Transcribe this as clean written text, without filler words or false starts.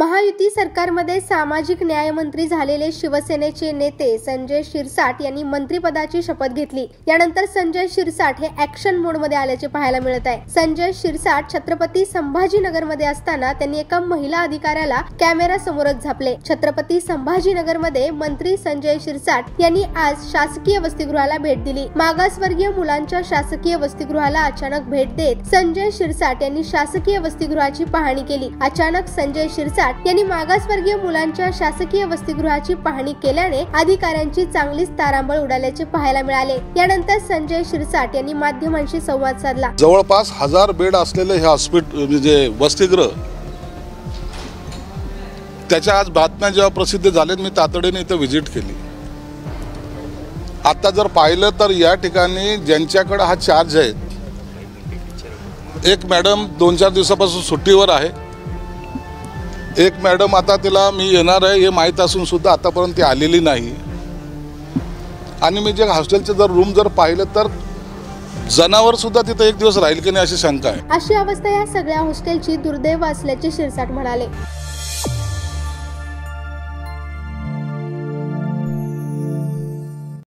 महायुती सरकारमध्ये सामाजिक न्याय मंत्री झालेले शिवसेनेचे नेते संजय शिरसाट यांनी मंत्रिपदाची शपथ घेतली। यानंतर संजय शिरसाट हे ऍक्शन मोडमध्ये आल्याचे पाहायला मिळत आहे। संजय शिरसाट छत्रपती संभाजीनगरमध्ये असताना त्यांनी एका महिला अधिकाऱ्याला कॅमेरा समोरच झापले। छत्रपती संभाजीनगरमध्ये मंत्री संजय शिरसाट यांनी आज शासकीय वसतिगृहाला भेट दिली। मागासवर्गीय मुलांच्या शासकीय वसतिगृहाला अचानक भेट देत संजय शिरसाट यांनी शासकीय वसतिगृहाची पाहणी केली। अचानक संजय शिरसाट यांनी मागासवर्गीय मुलांच्या शासकीय वसतिगृहाची पाहणी केल्याने अधिकाऱ्यांची चांगलीच तारांबळ उडाल्याचे पाहायला मिळाले। यानंतर संजय शिरसाट यांनी माध्यमांशी संवाद साधला। जवळपास 1000 बेड असलेले हे हॉस्पिटल म्हणजे वसतिगृह, त्याच्या आज बातम्या जेव्हा प्रसिद्ध झालेत मी तातडीने इथे व्हिजिट केली। आता जर पाहिलं तर या ठिकाणी ज्यांच्याकडे हा चार्ज आहे, एक मॅडम 2-4 दिवसापासून सुट्टीवर आहे, एक मॅडम आता तिला मी येणार आहे हे माहीत असून सुद्धा आतापर्यंत ती आलेली नाही। आणि मी जे हॉस्टेलचे जर रूम जर पाहिलं तर जनावर सुद्धा तिथे एक दिवस राहील की नाही अशी शंका आहे। अशी अवस्था या सगळ्या हॉस्टेलची दुर्दैव असल्याचे शिरसाट म्हणाले।